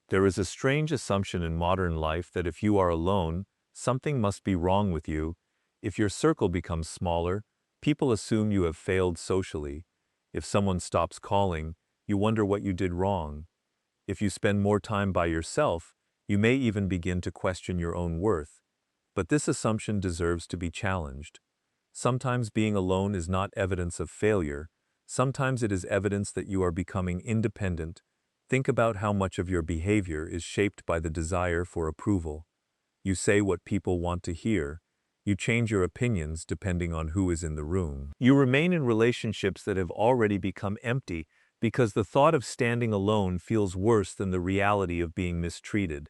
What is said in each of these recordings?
There is a strange assumption in modern life that if you are alone, something must be wrong with you. If your circle becomes smaller, people assume you have failed socially. If someone stops calling, you wonder what you did wrong. If you spend more time by yourself, you may even begin to question your own worth. But this assumption deserves to be challenged. Sometimes being alone is not evidence of failure. Sometimes it is evidence that you are becoming independent. Think about how much of your behavior is shaped by the desire for approval. You say what people want to hear. You change your opinions depending on who is in the room. You remain in relationships that have already become empty because the thought of standing alone feels worse than the reality of being mistreated.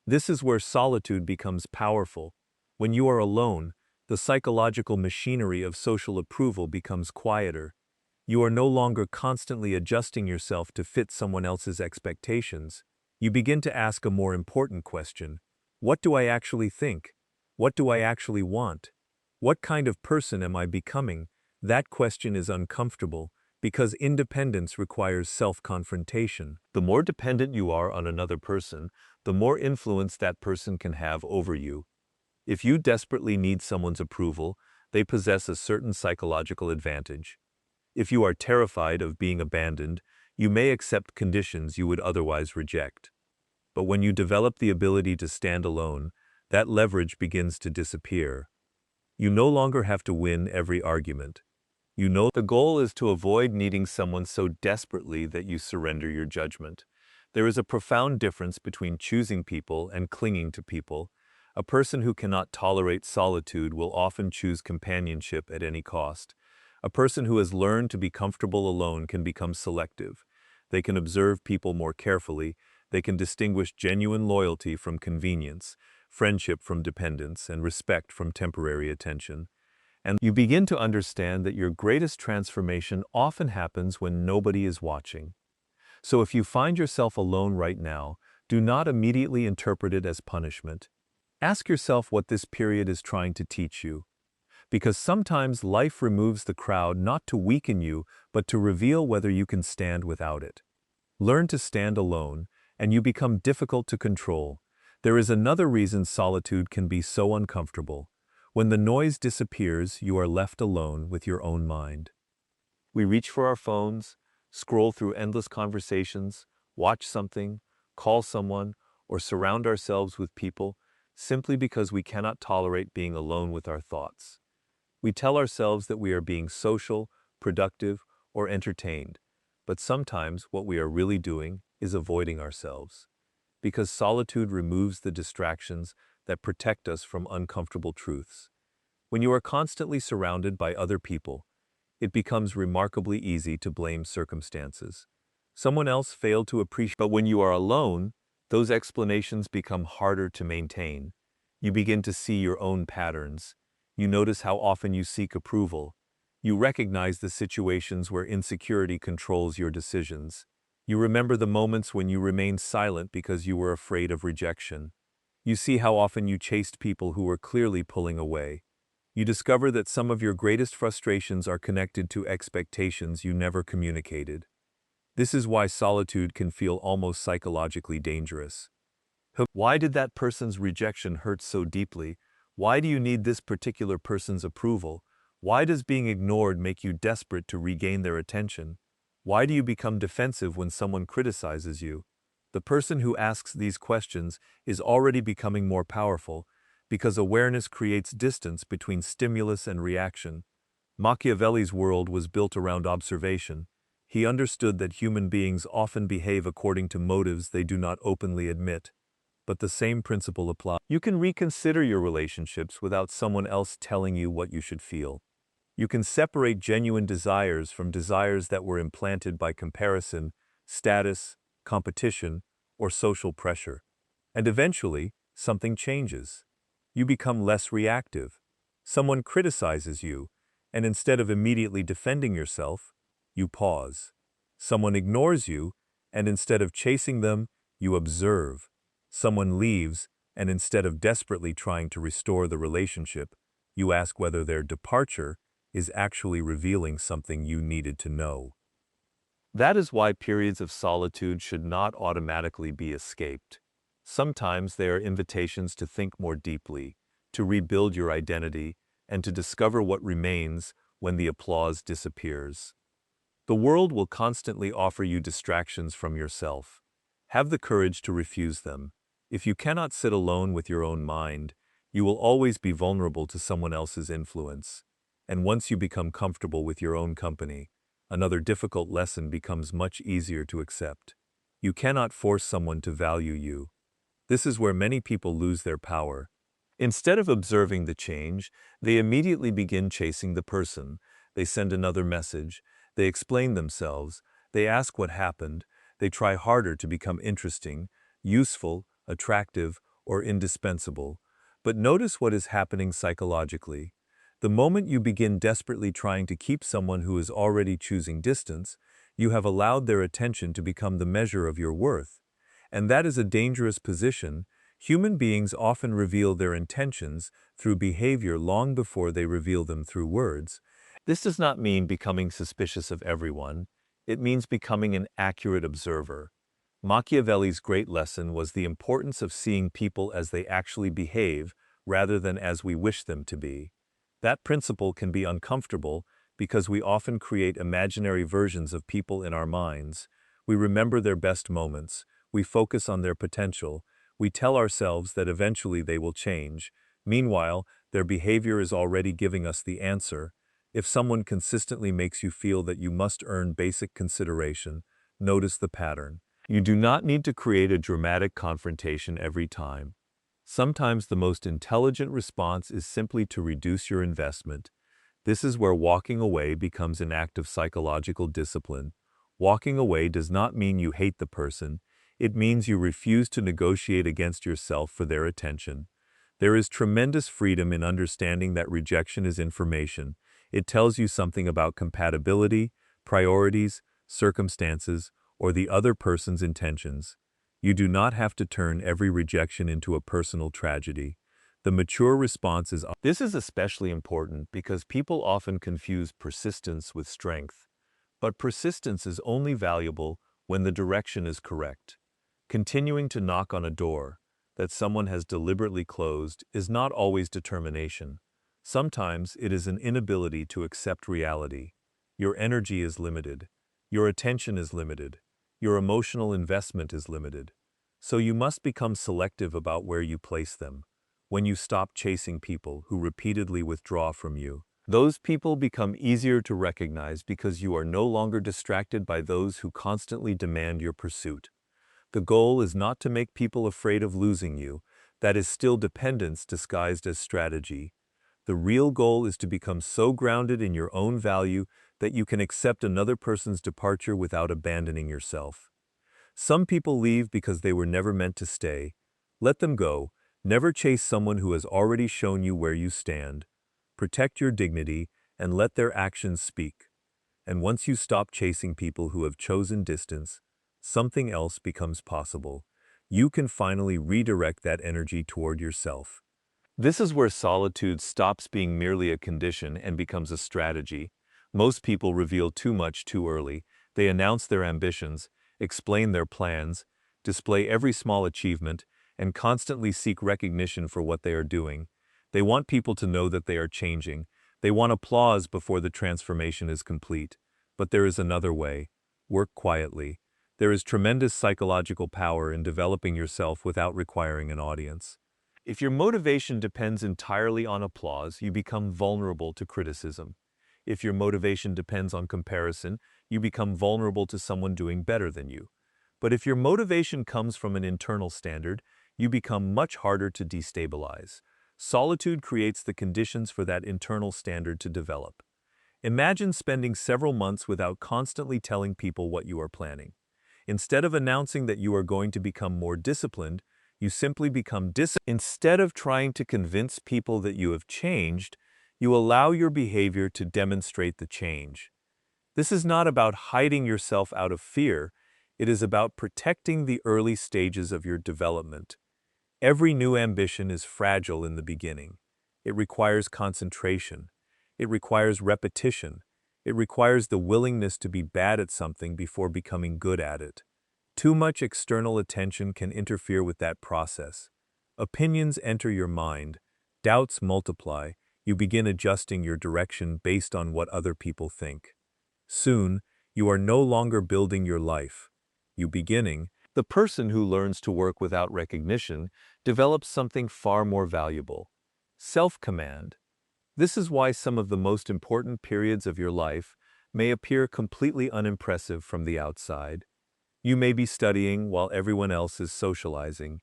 This is where solitude becomes powerful. When you are alone, the psychological machinery of social approval becomes quieter. You are no longer constantly adjusting yourself to fit someone else's expectations. You begin to ask a more important question. What do I actually think? What do I actually want? What kind of person am I becoming? That question is uncomfortable because independence requires self-confrontation. The more dependent you are on another person, the more influence that person can have over you. If you desperately need someone's approval, they possess a certain psychological advantage. If you are terrified of being abandoned, you may accept conditions you would otherwise reject. But when you develop the ability to stand alone, that leverage begins to disappear. You no longer have to win every argument. You know the goal is to avoid needing someone so desperately that you surrender your judgment. There is a profound difference between choosing people and clinging to people. A person who cannot tolerate solitude will often choose companionship at any cost. A person who has learned to be comfortable alone can become selective. They can observe people more carefully. They can distinguish genuine loyalty from convenience, friendship from dependence, and respect from temporary attention. And you begin to understand that your greatest transformation often happens when nobody is watching. So if you find yourself alone right now, do not immediately interpret it as punishment. Ask yourself what this period is trying to teach you. Because sometimes life removes the crowd not to weaken you, but to reveal whether you can stand without it. Learn to stand alone, and you become difficult to control. There is another reason solitude can be so uncomfortable. When the noise disappears, you are left alone with your own mind. We reach for our phones, scroll through endless conversations, watch something, call someone, or surround ourselves with people simply because we cannot tolerate being alone with our thoughts. We tell ourselves that we are being social, productive, or entertained, but sometimes what we are really doing is avoiding ourselves. Because solitude removes the distractions that protect us from uncomfortable truths. When you are constantly surrounded by other people, it becomes remarkably easy to blame circumstances. Someone else failed to appreciate, but when you are alone, those explanations become harder to maintain. You begin to see your own patterns. You notice how often you seek approval. You recognize the situations where insecurity controls your decisions. You remember the moments when you remained silent because you were afraid of rejection. You see how often you chased people who were clearly pulling away. You discover that some of your greatest frustrations are connected to expectations you never communicated. This is why solitude can feel almost psychologically dangerous. Why did that person's rejection hurt so deeply? Why do you need this particular person's approval? Why does being ignored make you desperate to regain their attention? Why do you become defensive when someone criticizes you? The person who asks these questions is already becoming more powerful because awareness creates distance between stimulus and reaction. Machiavelli's world was built around observation. He understood that human beings often behave according to motives they do not openly admit. But the same principle applies. You can reconsider your relationships without someone else telling you what you should feel. You can separate genuine desires from desires that were implanted by comparison, status, competition, or social pressure. And eventually, something changes. You become less reactive. Someone criticizes you, and instead of immediately defending yourself, you pause. Someone ignores you, and instead of chasing them, you observe. Someone leaves, and instead of desperately trying to restore the relationship, you ask whether their departure is actually revealing something you needed to know. That is why periods of solitude should not automatically be escaped. Sometimes they are invitations to think more deeply, to rebuild your identity, and to discover what remains when the applause disappears. The world will constantly offer you distractions from yourself. Have the courage to refuse them. If you cannot sit alone with your own mind, you will always be vulnerable to someone else's influence. And once you become comfortable with your own company, another difficult lesson becomes much easier to accept. You cannot force someone to value you. This is where many people lose their power. Instead of observing the change, they immediately begin chasing the person. They send another message. They explain themselves. They ask what happened. They try harder to become interesting, useful, attractive, or indispensable. But notice what is happening psychologically. The moment you begin desperately trying to keep someone who is already choosing distance, you have allowed their attention to become the measure of your worth. And that is a dangerous position. Human beings often reveal their intentions through behavior long before they reveal them through words. This does not mean becoming suspicious of everyone. It means becoming an accurate observer. Machiavelli's great lesson was the importance of seeing people as they actually behave rather than as we wish them to be. That principle can be uncomfortable because we often create imaginary versions of people in our minds. We remember their best moments. We focus on their potential. We tell ourselves that eventually they will change. Meanwhile, their behavior is already giving us the answer. If someone consistently makes you feel that you must earn basic consideration, notice the pattern. You do not need to create a dramatic confrontation every time. Sometimes the most intelligent response is simply to reduce your investment. This is where walking away becomes an act of psychological discipline. Walking away does not mean you hate the person. It means you refuse to negotiate against yourself for their attention. There is tremendous freedom in understanding that rejection is information. It tells you something about compatibility, priorities, circumstances, or the other person's intentions. You do not have to turn every rejection into a personal tragedy. The mature response is, this is especially important because people often confuse persistence with strength. But persistence is only valuable when the direction is correct. Continuing to knock on a door that someone has deliberately closed is not always determination. Sometimes it is an inability to accept reality. Your energy is limited. Your attention is limited. Your emotional investment is limited. So you must become selective about where you place them. When you stop chasing people who repeatedly withdraw from you, those people become easier to recognize because you are no longer distracted by those who constantly demand your pursuit. The goal is not to make people afraid of losing you. That is still dependence disguised as strategy. The real goal is to become so grounded in your own value that you can accept another person's departure without abandoning yourself. Some people leave because they were never meant to stay. Let them go. Never chase someone who has already shown you where you stand. Protect your dignity and let their actions speak. And once you stop chasing people who have chosen distance, something else becomes possible. You can finally redirect that energy toward yourself. This is where solitude stops being merely a condition and becomes a strategy. Most people reveal too much too early. They announce their ambitions, explain their plans, display every small achievement, and constantly seek recognition for what they are doing. They want people to know that they are changing. They want applause before the transformation is complete. But there is another way. Work quietly. There is tremendous psychological power in developing yourself without requiring an audience. If your motivation depends entirely on applause, you become vulnerable to criticism. If your motivation depends on comparison, you become vulnerable to someone doing better than you. But if your motivation comes from an internal standard, you become much harder to destabilize. Solitude creates the conditions for that internal standard to develop. Imagine spending several months without constantly telling people what you are planning. Instead of announcing that you are going to become more disciplined, you simply become Instead of trying to convince people that you have changed, you allow your behavior to demonstrate the change. This is not about hiding yourself out of fear. It is about protecting the early stages of your development. Every new ambition is fragile in the beginning. It requires concentration. It requires repetition. It requires the willingness to be bad at something before becoming good at it. Too much external attention can interfere with that process. Opinions enter your mind, doubts multiply, you begin adjusting your direction based on what other people think. Soon, you are no longer building your life. You beginning. The person who learns to work without recognition develops something far more valuable: self-command. This is why some of the most important periods of your life may appear completely unimpressive from the outside. You may be studying while everyone else is socializing.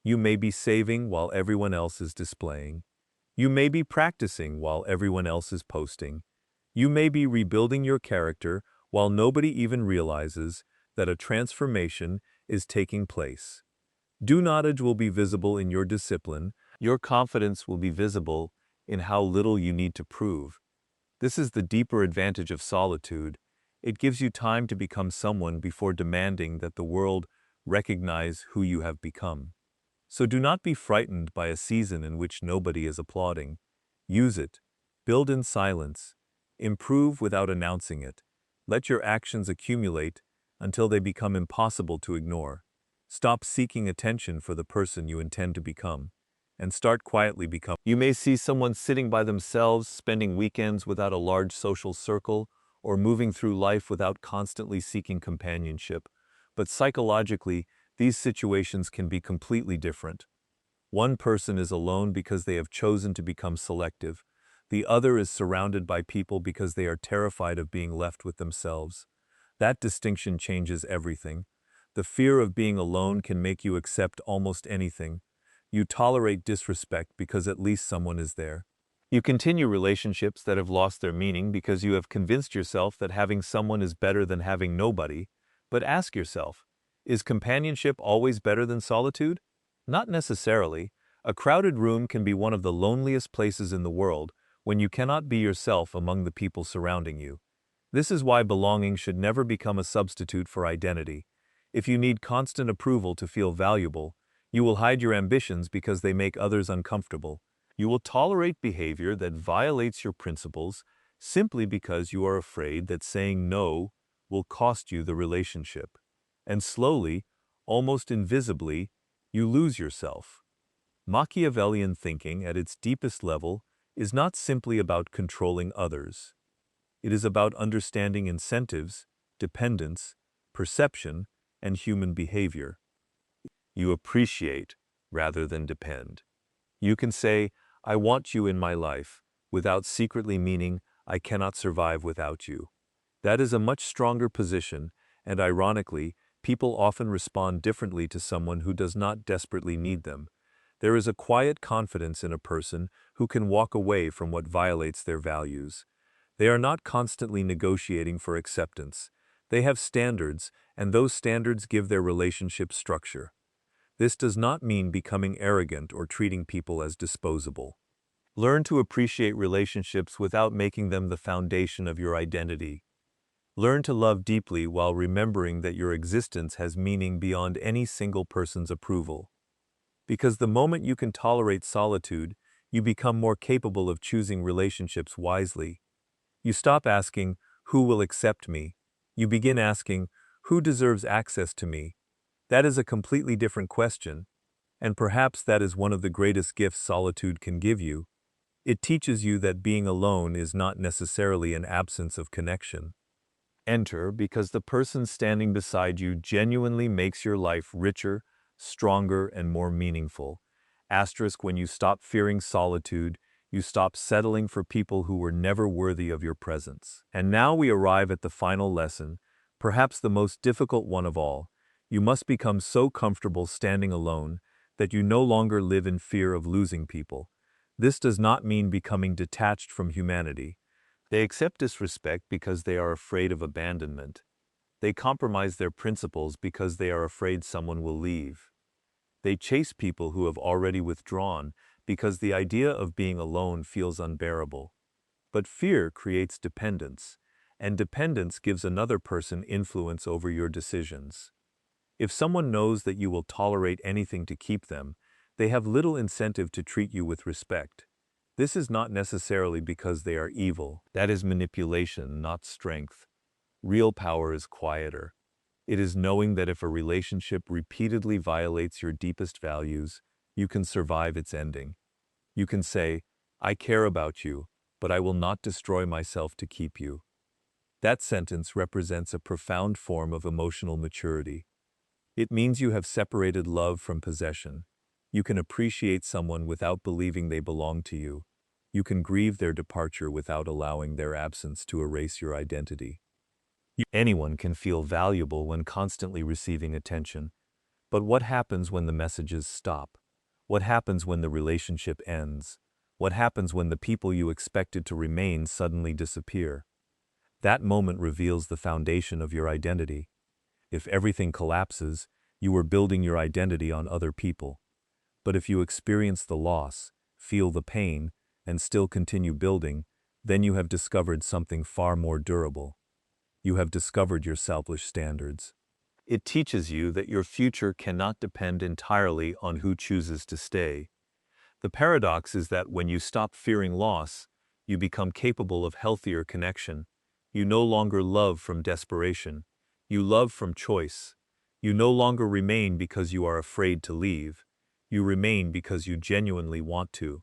You may be saving while everyone else is displaying. You may be practicing while everyone else is posting. You may be rebuilding your character while nobody even realizes that a transformation is taking place. Do notage will be visible in your discipline. Your confidence will be visible in how little you need to prove. This is the deeper advantage of solitude. It gives you time to become someone before demanding that the world recognize who you have become. So do not be frightened by a season in which nobody is applauding. Use it. Build in silence. Improve without announcing it. Let your actions accumulate until they become impossible to ignore. Stop seeking attention for the person you intend to become, and start quietly becoming. You may see someone sitting by themselves, spending weekends without a large social circle, or moving through life without constantly seeking companionship. But psychologically, these situations can be completely different. One person is alone because they have chosen to become selective. The other is surrounded by people because they are terrified of being left with themselves. That distinction changes everything. The fear of being alone can make you accept almost anything. You tolerate disrespect because at least someone is there. You continue relationships that have lost their meaning because you have convinced yourself that having someone is better than having nobody. But ask yourself, is companionship always better than solitude? Not necessarily. A crowded room can be one of the loneliest places in the world when you cannot be yourself among the people surrounding you. This is why belonging should never become a substitute for identity. If you need constant approval to feel valuable, you will hide your ambitions because they make others uncomfortable. You will tolerate behavior that violates your principles simply because you are afraid that saying no will cost you the relationship. And slowly, almost invisibly, you lose yourself. Machiavellian thinking at its deepest level is not simply about controlling others. It is about understanding incentives, dependence, perception, and human behavior. You appreciate rather than depend. You can say, "I want you in my life," without secretly meaning, "I cannot survive without you." That is a much stronger position, and ironically, people often respond differently to someone who does not desperately need them. There is a quiet confidence in a person who can walk away from what violates their values. They are not constantly negotiating for acceptance. They have standards, and those standards give their relationship structure. This does not mean becoming arrogant or treating people as disposable. Learn to appreciate relationships without making them the foundation of your identity. Learn to love deeply while remembering that your existence has meaning beyond any single person's approval. Because the moment you can tolerate solitude, you become more capable of choosing relationships wisely. You stop asking, "Who will accept me?" You begin asking, "Who deserves access to me?" That is a completely different question, and perhaps that is one of the greatest gifts solitude can give you. It teaches you that being alone is not necessarily an absence of connection. Enter because the person standing beside you genuinely makes your life richer, stronger, and more meaningful. Asterisk, when you stop fearing solitude, you stop settling for people who were never worthy of your presence. And now we arrive at the final lesson, perhaps the most difficult one of all. You must become so comfortable standing alone that you no longer live in fear of losing people. This does not mean becoming detached from humanity. They accept disrespect because they are afraid of abandonment. They compromise their principles because they are afraid someone will leave. They chase people who have already withdrawn because the idea of being alone feels unbearable. But fear creates dependence, and dependence gives another person influence over your decisions. If someone knows that you will tolerate anything to keep them, they have little incentive to treat you with respect. This is not necessarily because they are evil. That is manipulation, not strength. Real power is quieter. It is knowing that if a relationship repeatedly violates your deepest values, you can survive its ending. You can say, I care about you, but I will not destroy myself to keep you. That sentence represents a profound form of emotional maturity. It means you have separated love from possession. You can appreciate someone without believing they belong to you. You can grieve their departure without allowing their absence to erase your identity. Anyone can feel valuable when constantly receiving attention. But what happens when the messages stop? What happens when the relationship ends? What happens when the people you expected to remain suddenly disappear? That moment reveals the foundation of your identity. If everything collapses, you are building your identity on other people. But if you experience the loss, feel the pain, and still continue building, then you have discovered something far more durable. You have discovered your selfish standards. It teaches you that your future cannot depend entirely on who chooses to stay. The paradox is that when you stop fearing loss, you become capable of healthier connection. You no longer love from desperation. You love from choice. You no longer remain because you are afraid to leave. You remain because you genuinely want to.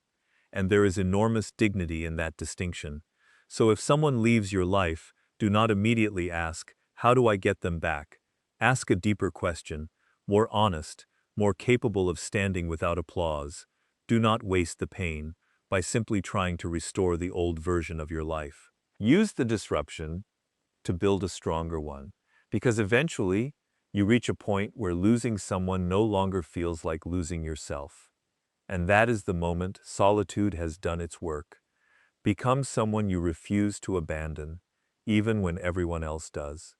And there is enormous dignity in that distinction. So if someone leaves your life, do not immediately ask, how do I get them back? Ask a deeper question, more honest, more capable of standing without applause. Do not waste the pain by simply trying to restore the old version of your life. Use the disruption to build a stronger one, because eventually you reach a point where losing someone no longer feels like losing yourself. And that is the moment solitude has done its work. Become someone you refuse to abandon, even when everyone else does.